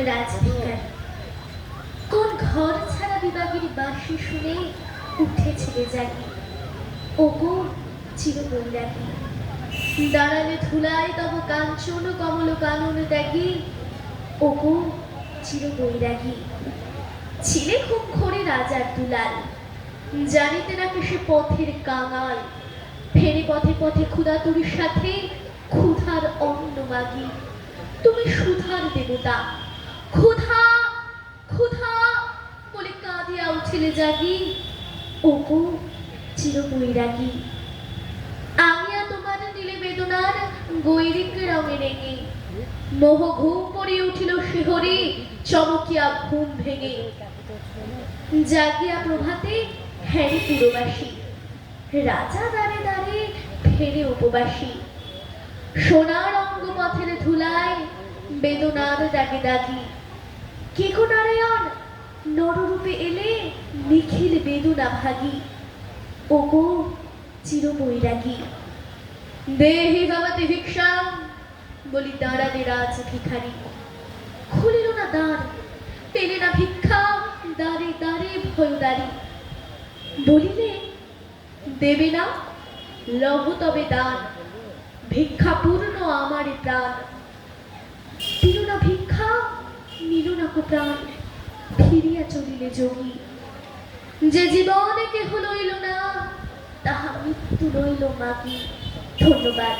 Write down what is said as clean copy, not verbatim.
রাজভিখারি কোন ঘর ছাড়া বিভাগের বাঁশি শুনে উঠেছিলে জাগি, ওগো চিরবৈরাগী। দাঁড়ালে ধুলায় তব কাঞ্চন কমল কানন ত্যাগী, ওগো চিরবৈরাগী। ছিলে খুব ঘরে রাজার দুলাল, জানিতে নাকি সে পথের কাঙাল। ফেরে পথে পথে ক্ষুধাতুরির সাথে ক্ষুধার অন্ন মাগি। তুমি সুধার দেবতা, ক্ষুধা ক্ষুধা বলে কাঁদিয়া উঠিলে জাগি, ওগো চিরবৈরাগী। আমিয়া তোমার নীলে বেদনার গৈরিক রঙে রেঙে, মোহ ঘুম পড়িয়া উঠিল শিহরে চমকিয়া ঘুম ভেঙে। জাগিয়া প্রভাতে হ্যারি পুরবাসী, রাজা দাঁড়ে দাঁড়ে ফেরে উপবাসী। সোনার অঙ্গ পথের ধুলায় বেদনার দাগে দাগি। কে গো নারায়ণ নররূপে এলে নিখিল বেদনা ভাগি, ওগো চিরবৈরাগী। দেহি ভবতি ভিক্ষাম বলি দাঁড়ালে রাজ ভিখারি। খুলিল না দ্বার, পেলে না ভিক্ষা, দ্বারে দ্বারে ভয়দারি। বলিলে দেবে না, লহ তবে দান, ভিক্ষা পূর্ণ আমার প্রাণ। দিল না ভিক্ষা, নিল না কো প্রাণ, ফিরিয়া চলিলে যোগী। যে জীবনে কেহ লইল না, তাহা মৃত্যু লইল মাগি। ধন্যবাদ।